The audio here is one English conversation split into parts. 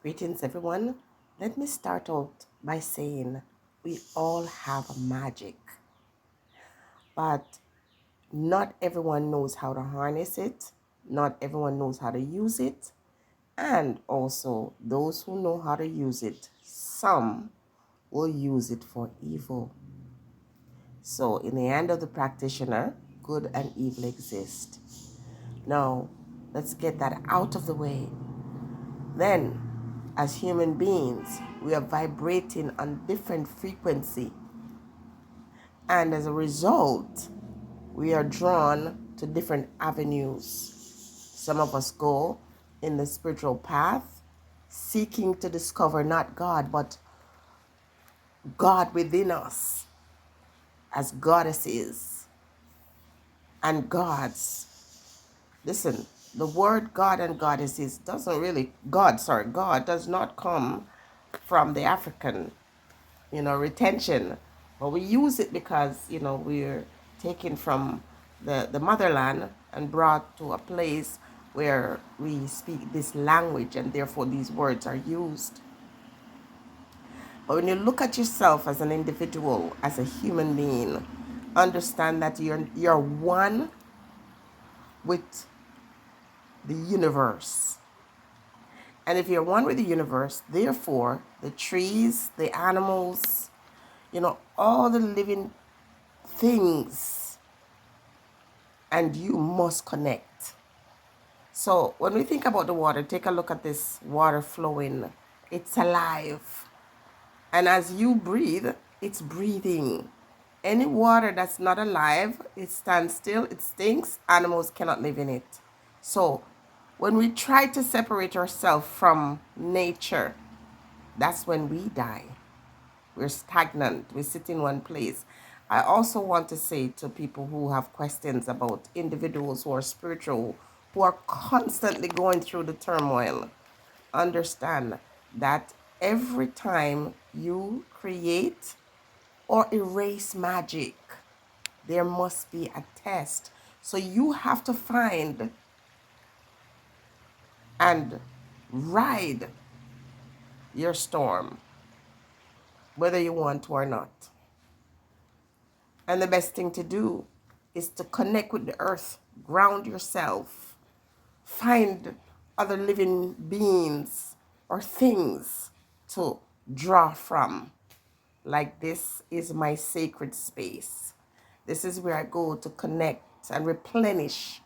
Greetings, everyone. Let me start out by saying we all have a magic, but not everyone knows how to harness it, not everyone knows how to use it, and also those who know how to use it, some will use it for evil. So, in the hand of the practitioner, good and evil exist. Now, let's get that out of the way. Then, as human beings, we are vibrating on different frequency. And as a result, we are drawn to different avenues. Some of us go in the spiritual path, seeking to discover not God, but God within us as goddesses and gods. Listen, the word God and goddesses doesn't really, God does not come from the African, retention. But we use it because, we're taken from the motherland and brought to a place where we speak this language and therefore these words are used. But when you look at yourself as an individual, as a human being, understand that you're one with the universe. And if you're one with the universe, therefore the trees, the animals, all the living things, and you must connect. So when we think about the water, take a look at this water flowing. It's alive. And as you breathe, it's breathing. Any water that's not alive, it stands still, it stinks, animals cannot live in it. So when we try to separate ourselves from nature, that's when we die. We're stagnant. We sit in one place. I also want to say to people who have questions about individuals who are spiritual, who are constantly going through the turmoil, understand that every time you create or erase magic, there must be a test. So you have to find and ride your storm, whether you want to or not. And the best thing to do is to connect with the earth, ground yourself, find other living beings or things to draw from. Like, this is my sacred space. This is where I go to connect and replenish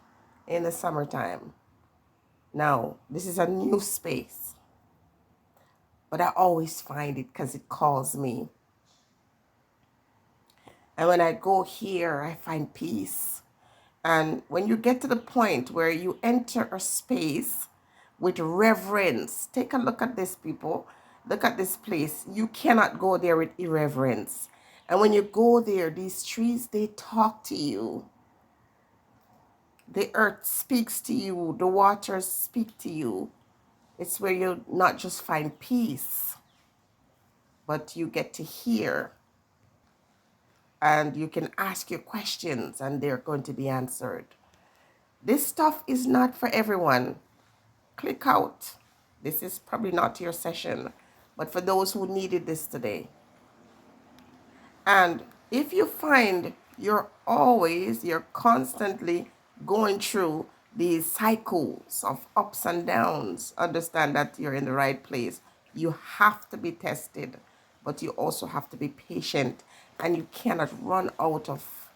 in the summertime. Now, this is a new space, but I always find it because it calls me. And when I go here, I find peace. And when you get to the point where you enter a space with reverence, take a look at this, people. Look at this place. You cannot go there with irreverence. And when you go there, these trees, they talk to you. The earth speaks to you. The waters speak to you. It's where you not just find peace, but you get to hear. And you can ask your questions and they're going to be answered. This stuff is not for everyone. Click out. This is probably not your session, but for those who needed this today. And if you find you're constantly going through these cycles of ups and downs, understand that you're in the right place. You have to be tested, but you also have to be patient, and you cannot run out of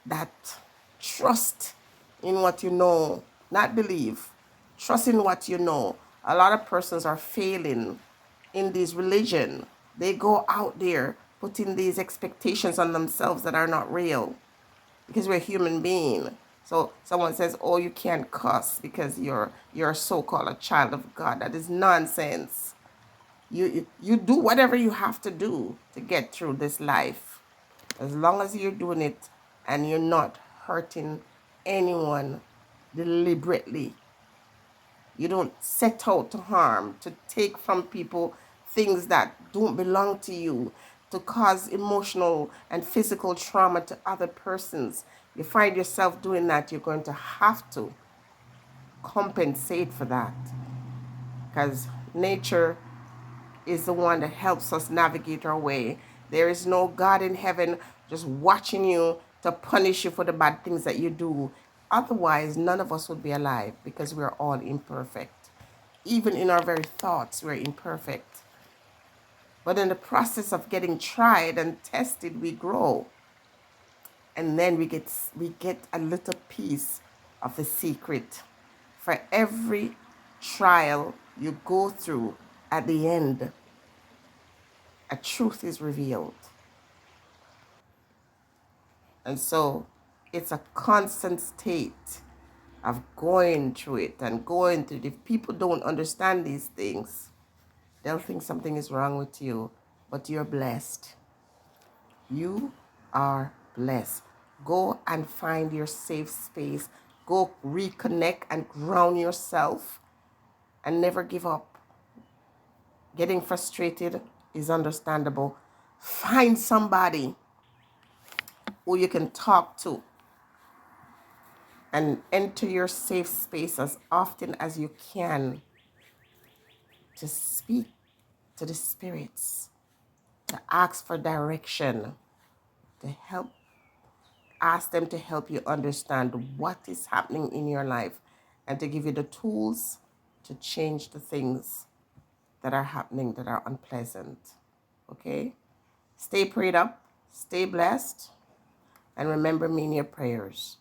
that trust in what you know, not believe. Trust in what you know. A lot of persons are failing in this religion. They go out there putting these expectations on themselves that are not real, because we're human being. So someone says, "Oh, you can't cuss because you're so-called a child of God." That is nonsense. You do whatever you have to do to get through this life, as long as you're doing it and you're not hurting anyone deliberately. You don't set out to harm, to take from people things that don't belong to you, to cause emotional and physical trauma to other persons. You find yourself doing that, you're going to have to compensate for that. because nature is the one that helps us navigate our way. There is no God in heaven just watching you to punish you for the bad things that you do. Otherwise, none of us would be alive because we're all imperfect. Even in our very thoughts, we're imperfect. But in the process of getting tried and tested, we grow. And then we get a little piece of the secret. For every trial you go through, at the end, a truth is revealed. And so it's a constant state of going through it and going through it. If people don't understand these things, they'll think something is wrong with you, but you're blessed. You are blessed. Go and find your safe space. Go reconnect and ground yourself and never give up. Getting frustrated is understandable. Find somebody who you can talk to and enter your safe space as often as you can to speak to the spirits, to ask for direction, to help, ask them to help you understand what is happening in your life and to give you the tools to change the things that are happening that are unpleasant. Okay? Stay prayed up, stay blessed, and remember me in your prayers.